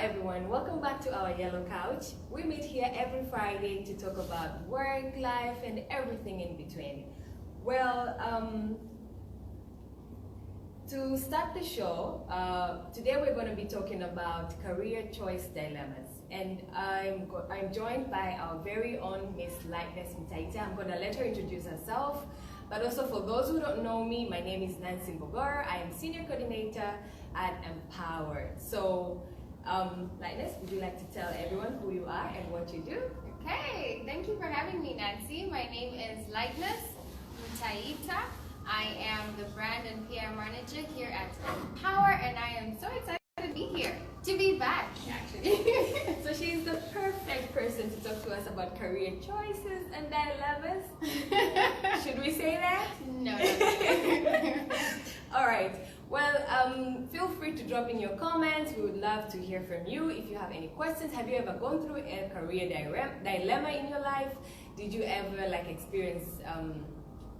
everyone, welcome back to our Yellow Couch. We meet here every Friday to talk about work, life, and everything in between. Well, to start the show, today we're going to be talking about career choice dilemmas. And I'm joined by our very own Miss Lightness Mtaita. I'm going to let her introduce herself. But also for those who don't know me, my name is Nancy Mbogor. I am Senior Coordinator at Empower. So, Lightness, would you like to tell everyone who you are and what you do? Okay, thank you for having me, Nancy. My name is Lightness Mtaita. I am the Brand and PR Manager here at Empower, and I am so excited to be here, to be back, actually. So she's the perfect person to talk to us about career choices and dilemmas. Should we say that? No. All right. Well, feel free to drop in your comments. We would love to hear from you. If you have any questions, have you ever gone through a career dilemma in your life? Did you ever experience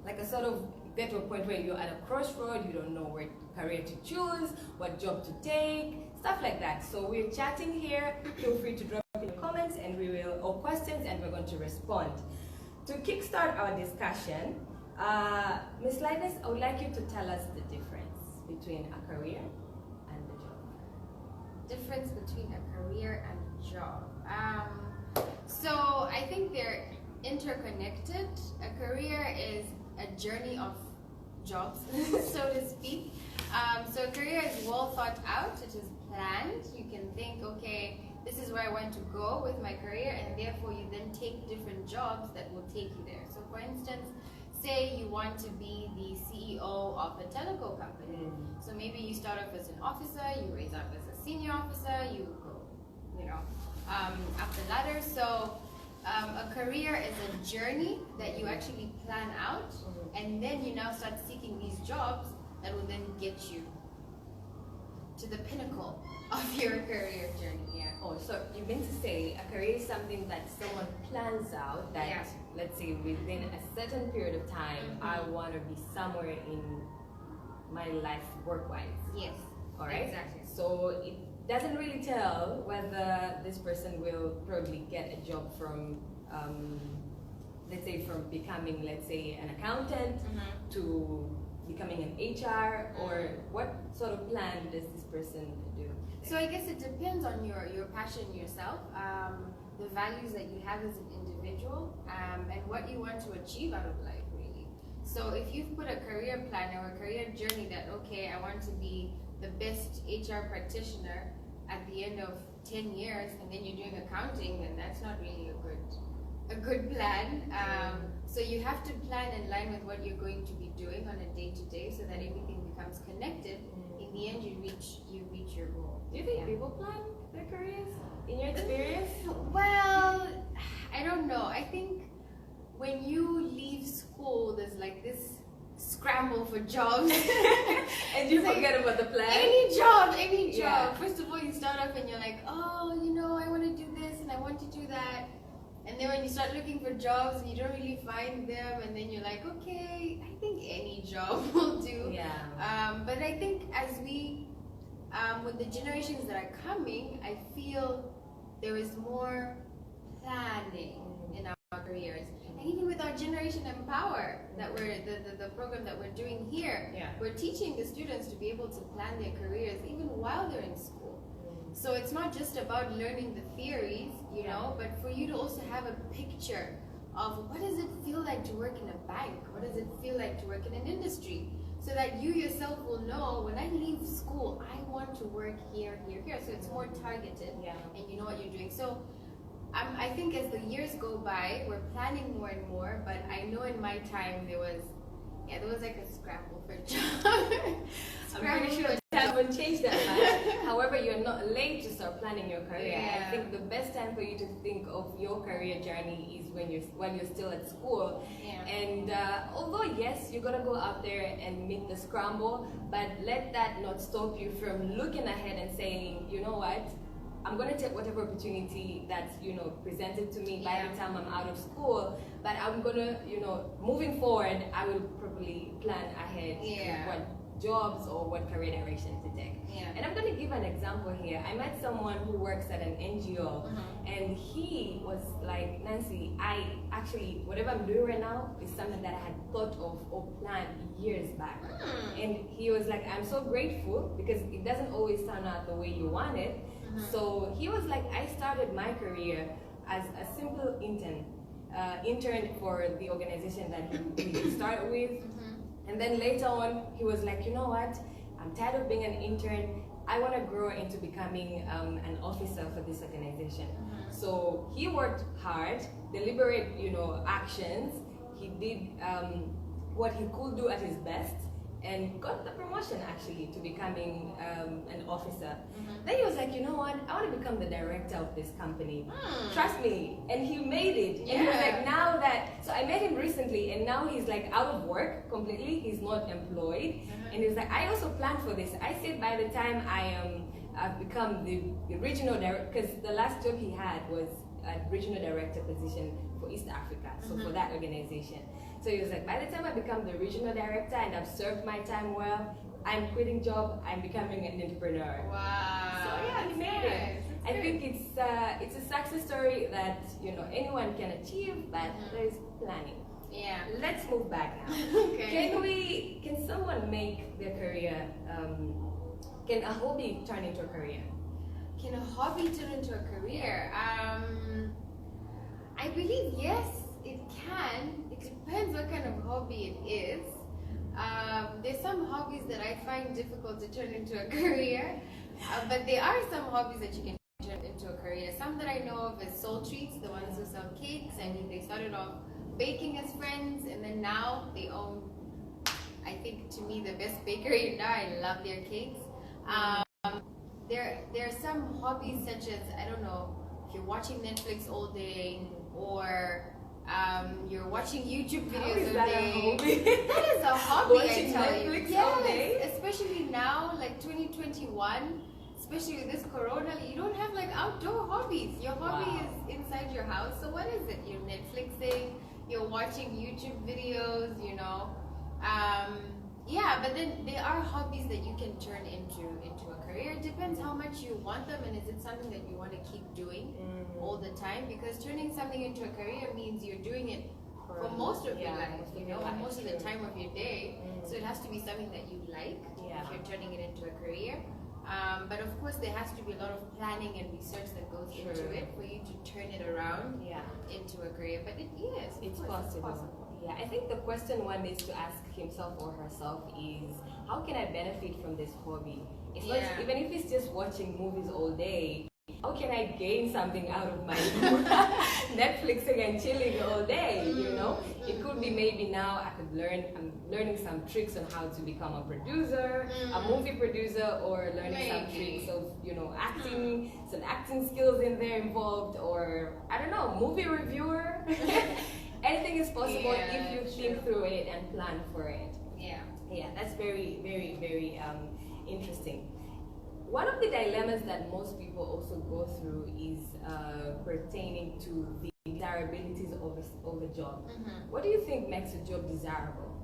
like a sort of get to a point where you're at a crossroad, you don't know what career to choose, what job to take, stuff like that. So we're chatting here. Feel free to drop in your comments and or questions, and we're going to respond. To kickstart our discussion, Ms. Lightness, I would like you to tell us the difference between a career and a job. Difference between a career and a job. So I think they're interconnected. A career is a journey of jobs, so to speak. So a career is well thought out, it is planned. You can think, okay, this is where I want to go with my career, and therefore you then take different jobs that will take you there. So for instance, say you want to be the CEO of a telco company. So maybe you start off as an officer, you raise up as a senior officer, you go, up the ladder. So a career is a journey that you actually plan out, and then you now start seeking these jobs that will then get you to the pinnacle of your career journey. Yeah. Oh, so you mean to say a career is something that someone plans out that, let's say, within a certain period of time, I want to be somewhere in my life work-wise. Yes. All right. Exactly. So it doesn't really tell whether this person will probably get a job from, let's say, from becoming, let's say, an accountant to becoming an HR, or what sort of plan does this person do? So I guess it depends on your passion yourself, the values that you have as an individual, and what you want to achieve out of life, really. So if you've put a career plan or a career journey that, okay, I want to be the best HR practitioner at the end of 10 years, and then you're doing accounting, then that's not really a good plan. So you have to plan in line with what you're going to be doing on a day-to-day, so that everything becomes connected. In the end, you reach your goal. Do you think people plan their careers in your experience? Well, I don't know. I think when you leave school, there's like this scramble for jobs. And you forget about the plan? Any job. Yeah. First of all, you start off and you're like, oh, I want to do this and I want to do that. And then when you start looking for jobs and you don't really find them, and then you're like, okay, I think any job will do. Yeah. But I think as we, with the generations that are coming, I feel there is more planning in our careers. And even with our Generation Empower, that we're the program that we're doing here, we're teaching the students to be able to plan their careers even while they're in school. So it's not just about learning the theories, but for you to also have a picture of what does it feel like to work in a bank? What does it feel like to work in an industry? So that you yourself will know, when I leave school, I want to work here. So it's more targeted, and you know what you're doing. So I think as the years go by, we're planning more and more, but I know in my time there was like a scramble for jobs. I'm pretty sure it hasn't changed that much. However, you're not late to start planning your career. I think the best time for you to think of your career journey is when you're still at school. And although yes, you're gonna go out there and meet the scramble, but let that not stop you from looking ahead and saying, you know what, I'm going to take whatever opportunity that's, presented to me by the time I'm out of school, but I'm going to, moving forward, I will probably plan ahead jobs or what career direction to take. Yeah. And I'm going to give an example here. I met someone who works at an NGO, and he was like, Nancy, I actually, whatever I'm doing right now is something that I had thought of or planned years back. And he was like, I'm so grateful because it doesn't always turn out the way you want it. So he was like, I started my career as a simple intern for the organization that he started with. And then later on, he was like, you know what? I'm tired of being an intern. I want to grow into becoming an officer for this organization. So he worked hard, deliberate, actions. He did what he could do at his best, and got the promotion actually to becoming an officer. Then he was like, you know what? I want to become the director of this company. Trust me. And he made it. And he was like, now that, so I met him recently, and now he's like out of work completely. He's not employed. And he's like, I also planned for this. I said by the time I've become the regional director, because the last job he had was a regional director position for East Africa, so for that organization. So he was like, by the time I become the regional director and I've served my time well, I'm quitting job, I'm becoming an entrepreneur. Wow. So yeah, he made it. I think it's a success story that anyone can achieve, but there's planning. Yeah. Let's move back now. Okay. Can someone make their career, can a hobby turn into a career? Can a hobby turn into a career? I believe yes, it can. It depends what kind of hobby it is. There's some hobbies that I find difficult to turn into a career, but there are some hobbies that you can turn into a career. Some that I know of is soul treats, the ones who sell cakes. I mean, they started off baking as friends, and then now they own, I think, to me, the best bakery now. I love their cakes. There are some hobbies such as, I don't know, if you're watching Netflix all day, or you're watching YouTube videos all day. That is a hobby, watching I tell Netflix you. all day? Especially now, like 2021, especially with this corona, you don't have like outdoor hobbies. Your hobby is inside your house. So what is it? You're Netflixing, you're watching YouTube videos, yeah, but then there are hobbies that you can turn into a career. It depends how much you want them, and is it something that you want to keep doing all the time? Because turning something into a career means you're doing it for most of your life, most of the time of your day. So it has to be something that you like if you're turning it into a career. But of course, there has to be a lot of planning and research that goes into it for you to turn it around into a career. But it's possible. Yeah, I think the question one needs to ask himself or herself is, how can I benefit from this hobby? It's not, even if it's just watching movies all day, how can I gain something out of my Netflixing and chilling all day, It could be maybe now I'm learning some tricks on how to become a producer, a movie producer, or learning some tricks of, acting, some acting skills in there involved, or, I don't know, movie reviewer. Anything is possible if you think through it and plan for it. Yeah, that's very, very, very interesting. One of the dilemmas that most people also go through is pertaining to the desirabilities of a job. What do you think makes a job desirable?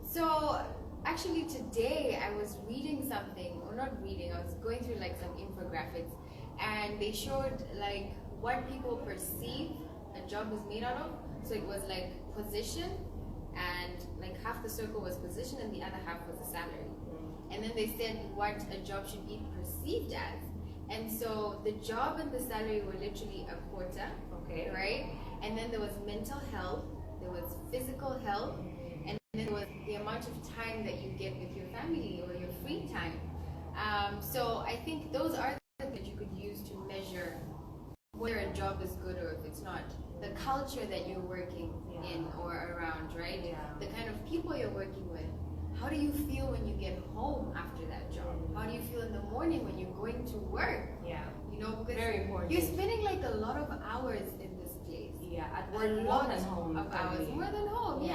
So actually today I was reading something, or not reading, I was going through like some infographics, and they showed like what people perceive a job is made out of. So it was like position, and like half the circle was position and the other half was the salary. And then they said what a job should be perceived as. And so the job and the salary were literally a quarter, right? And then there was mental health, there was physical health, and then there was the amount of time that you get with your family or your free time. So I think those are the things that you could use to measure whether a job is good or if it's not. The culture that you're working in or around, right? The kind of people you're working with. How do you feel when you get home after that job? How do you feel in the morning when you're going to work? Because very important. You're spending like a lot of hours in this place. At work, more than home. More than home,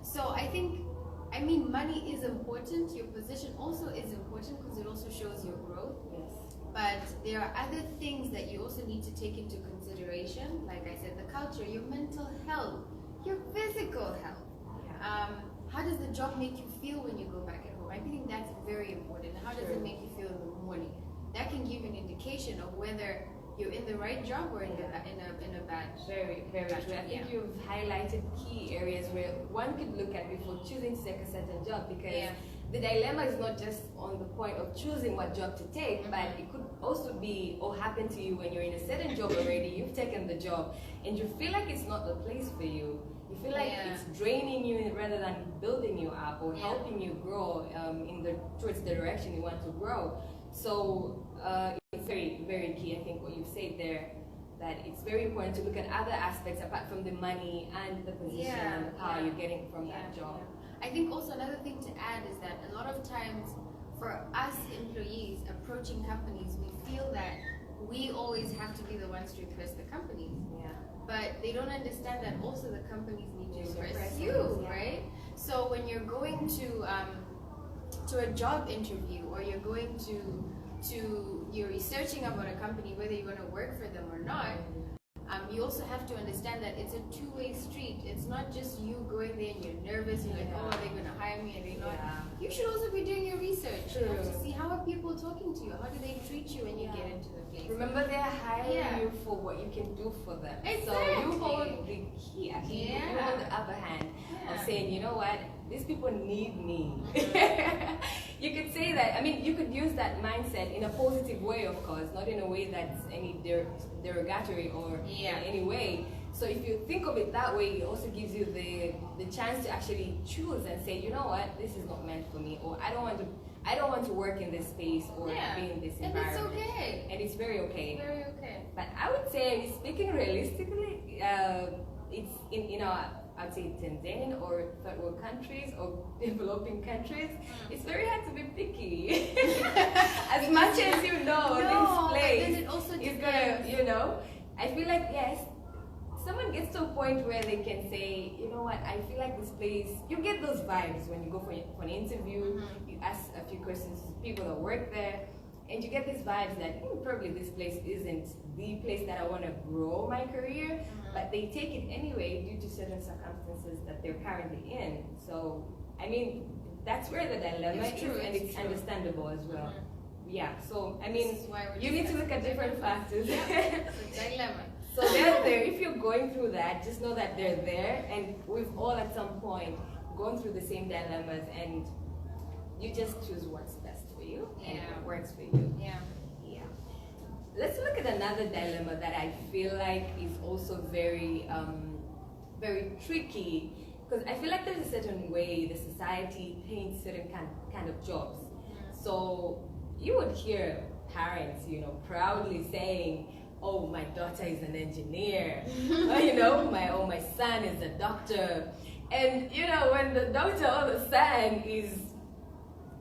So I think, money is important. Your position also is important because it also shows your growth. But there are other things that you also need to take into consideration. Like I said, the culture, your mental health, your physical health. how does the job make you feel when you go back at home? I think that's very important. How does it make you feel in the morning? That can give an indication of whether you're in the right job or in a bad. Very, very true. I think you've highlighted key areas where one could look at before choosing to take a certain job, because the dilemma is not just on the point of choosing what job to take, but it could also be or happen to you when you're in a certain job already, you've taken the job and you feel like it's not the place for you. You feel like it's draining you rather than building you up or helping you grow towards the direction you want to grow. So it's very, very key, I think, what you've said there, that it's very important to look at other aspects apart from the money and the position and the power you're getting from that job. I think also another thing to add is that a lot of times for us employees approaching companies, we feel that we always have to be the ones to impress the companies. But they don't understand that also the companies need to impress you, right? So when you're going to a job interview, or you're going you're researching about a company, whether you're going to work for them or not, you also have to understand that it's a two-way street. It's not just you going there and you're nervous, you're like, oh, are they going to hire me? Are they not? You should also be doing your research. You have to see, how are people talking to you? How do they treat you when you get into the place? Remember, they're hiring you for what you can do for them. Exactly. So you hold the key, actually. You hold the upper hand of saying, you know what, these people need me. You could say that. I mean, you could use that mindset in a positive way, of course, not in a way that's any derogatory or in any way. So if you think of it that way, it also gives you the chance to actually choose and say, you know what, this is not meant for me, or I don't want to work in this space or be in this environment. And it's okay. And it's very okay. Very okay. But I would say, speaking realistically, it's in our, I'd say, Tanzanian or third world countries or developing countries, it's very hard to be picky. As much as you know, this place is gonna, you know, I feel like, yes, someone gets to a point where they can say, you know what, I feel like this place, you get those vibes when you go for an interview, you ask a few questions to people that work there, and you get these vibes that probably this place isn't the place that I want to grow my career, but they take it anyway due to certain circumstances that they're currently in. So, I mean, that's where the dilemma is, and it's understandable as well. Yeah, so, I mean, you need to look at different factors. It's a dilemma. So they're there. If you're going through that, just know that they're there, and we've all at some point gone through the same dilemmas, and you just choose what's best for you and what works for you. Yeah. Let's look at another dilemma that I feel like is also very, very tricky, because I feel like there's a certain way the society paints certain kind of jobs. So you would hear parents, you know, proudly saying, oh, my daughter is an engineer, or, you know, my son is a doctor. And, you know, when the doctor or the son is,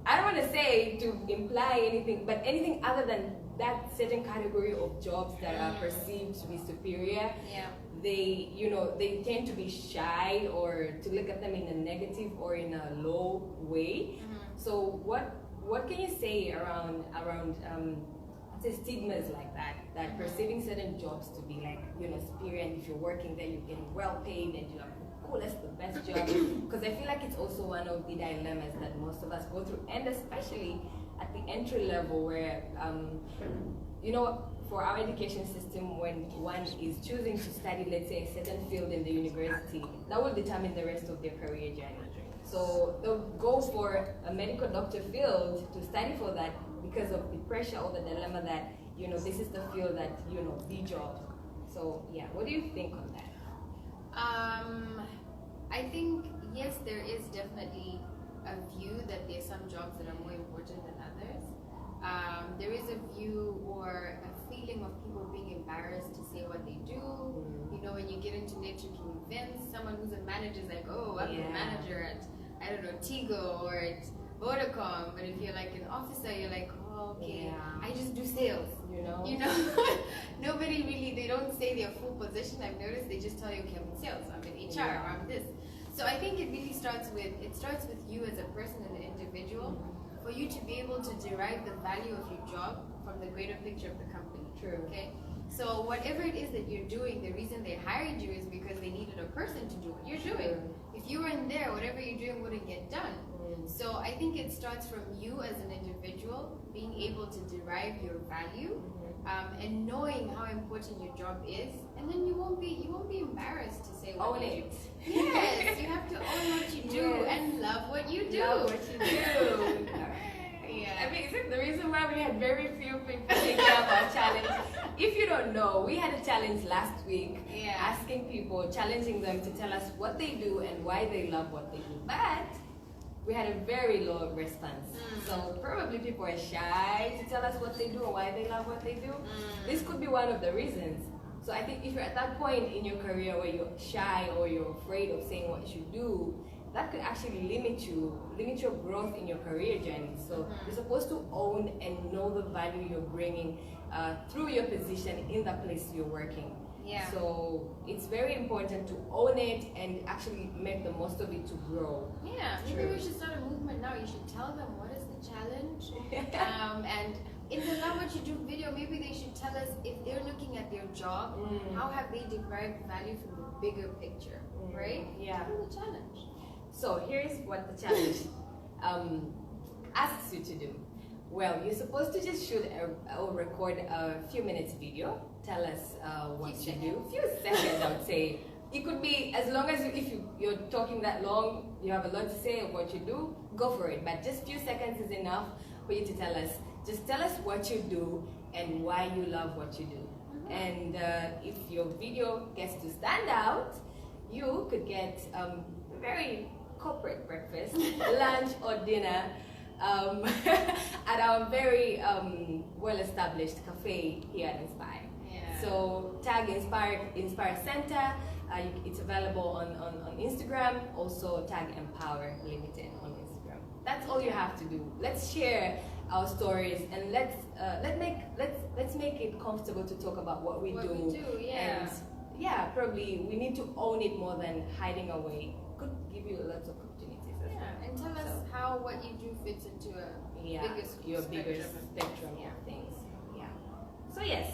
I don't want to say to imply anything, but anything other than that certain category of jobs that are perceived to be superior, they, you know, they tend to be shy or to look at them in a negative or in a low way. So what can you say around the stigmas like that perceiving certain jobs to be like, you know, superior, and if you're working there, you're getting well paid, and you're like, oh, that's the best job. Because I feel like it's also one of the dilemmas that most of us go through, and especially at the entry level where, you know, for our education system, when one is choosing to study, let's say, a certain field in the university, that will determine the rest of their career journey. So they'll go for a medical doctor field to study for that, because of the pressure or the dilemma that, you know, this is the field that, you know, the job. So yeah, what do you think on that? I think, yes, there is definitely a view that there's some jobs that are more important than others. There is a view or a feeling of people being embarrassed to say what they do. You know, when you get into networking events, someone who's a manager is like, oh, I'm a manager at, I don't know, Tigo or at Vodacom. But if you're like an officer, you're like, oh, okay, I just do sales. You know, nobody really, they don't say their full position. I've noticed they just tell you, okay, I'm in sales, I'm in HR, or I'm this. So I think it really starts with you as a person and an individual, for you to be able to derive the value of your job from the greater picture of the company. True. Okay. So whatever it is that you're doing, the reason they hired you is because they needed a person to do what you're doing. If you weren't there, whatever you're doing wouldn't get done. So I think it starts from you as an individual being able to derive your value, and knowing how important your job is, and then you won't be embarrassed to say what own you it. do. Yes, you have to own what you do and love what you do. Love what you do. Yeah. I mean, is it the reason why we had very few people taking up our challenge? If you don't know, we had a challenge last week, asking people, challenging them to tell us what they do and why they love what they do. But we had a very low response. So probably people are shy to tell us what they do and why they love what they do. This could be one of the reasons. So I think if you're at that point in your career where you're shy or you're afraid of saying what you do, that could actually limit your growth in your career journey. So you're supposed to own and know the value you're bringing through your position in the place you're working. Yeah. So it's very important to own it and actually make the most of it to grow. Yeah, maybe we should start a movement now. You should tell them what is the challenge. And in the Love What You Do video, maybe they should tell us if they're looking at their job, how have they derived value from the bigger picture, right? Yeah. Tell them the challenge. So here's what the challenge asks you to do. Well, you're supposed to just shoot or record a few minutes video. Tell us what you do. Few seconds, I would say. It could be as long as you're talking that long, you have a lot to say of what you do, go for it. But just few seconds is enough for you to tell us. Just tell us what you do and why you love what you do. And if your video gets to stand out, you could get a very corporate breakfast, lunch or dinner at our very well-established cafe here at Inspire. So tag Inspire Center. It's available on Instagram. Also tag Empower Limited on Instagram. That's all you have to do. Let's share our stories and let's make it comfortable to talk about what we do. And probably we need to own it more than hiding away. Could give you lots of opportunities as well. And tell us how what you do fits into a bigger spectrum of things. Yeah. So yes.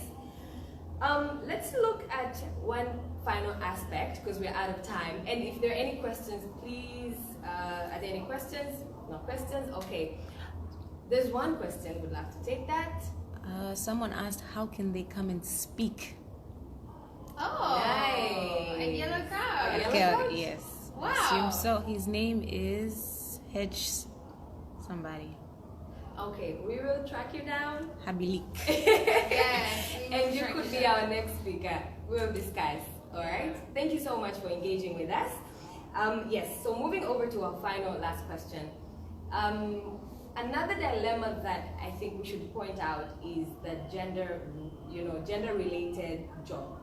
Let's look at one final aspect because we're out of time. And if there are any questions, please, are there any questions? No questions? Okay. There's one question, would love to take that. Someone asked, how can they come and speak? Oh, nice. A yellow card. Okay, yes. Wow. Assume so. His name is Hedge somebody. Okay, we will track you down. Habilik. Yes. And you could be our next speaker. We'll discuss. Alright? Thank you so much for engaging with us. Yes, so moving over to our final last question. Another dilemma that I think we should point out is the gender-related job.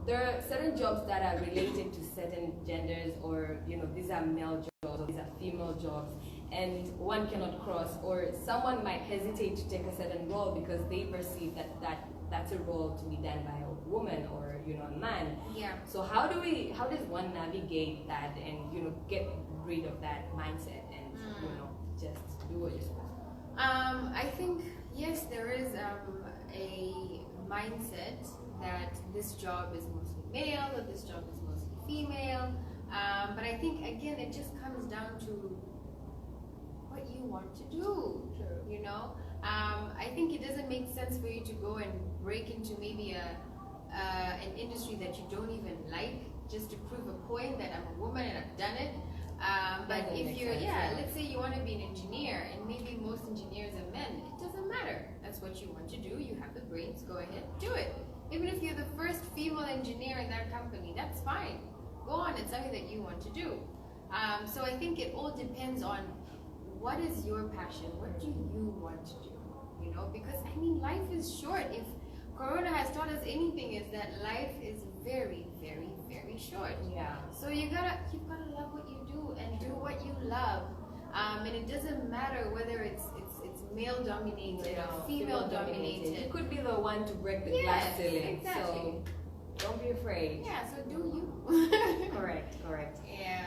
There are certain jobs that are related to certain genders, or these are male jobs, or these are female jobs, and one cannot cross, or someone might hesitate to take a certain role because they perceive that's a role to be done by a woman or a man. Yeah. So how does one navigate that and get rid of that mindset and just do what you're supposed to? I think yes, there is a mindset that this job is mostly male, that this job is mostly female. But I think again, it just comes down to what you want to do. True. I think it doesn't make sense for you to go and break into maybe an industry that you don't even like just to prove a point that I'm a woman and I've done it. But if you're, let's say you want to be an engineer, and maybe most engineers are men, it doesn't matter. That's what you want to do. You have the brains, go ahead, do it. Even if you're the first female engineer in that company, that's fine. Go on, it's something that you want to do. So I think it all depends on what is your passion, what do you want to do? Because life is short. If Corona has taught us anything, is that life is very, very, very short. Yeah. So you've gotta love what you do and do what you love. And it doesn't matter whether it's male dominated or female dominated. You could be the one to break the glass ceiling. Exactly. So don't be afraid. Yeah, so do you. Correct. Yeah.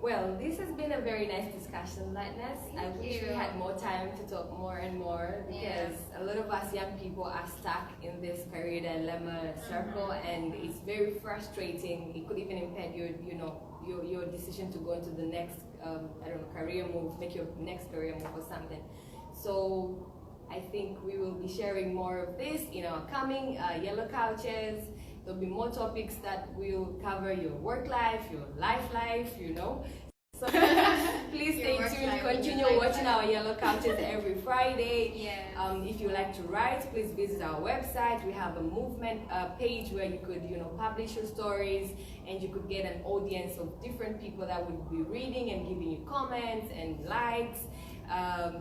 Well, this has been a very nice discussion, Lightness. I wish we had more time to talk more and more, because a lot of us young people are stuck in this career dilemma circle, and it's very frustrating. It could even impair your decision to go into the next career move, make your next career move or something. So I think we will be sharing more of this in our coming Yellow Couches. There'll be more topics that will cover your work life, your life, So please stay tuned, continue watching our Yellow Couches every Friday. Yes. If you like to write, please visit our website. We have a movement page where you could publish your stories, and you could get an audience of different people that would be reading and giving you comments and likes.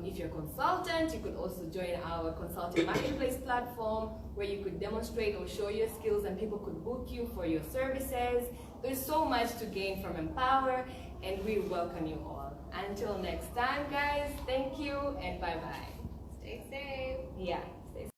If you're a consultant, you could also join our consulting marketplace platform, where you could demonstrate or show your skills and people could book you for your services. There's so much to gain from Empower, and we welcome you all. Until next time, guys, thank you and bye-bye. Stay safe. Yeah.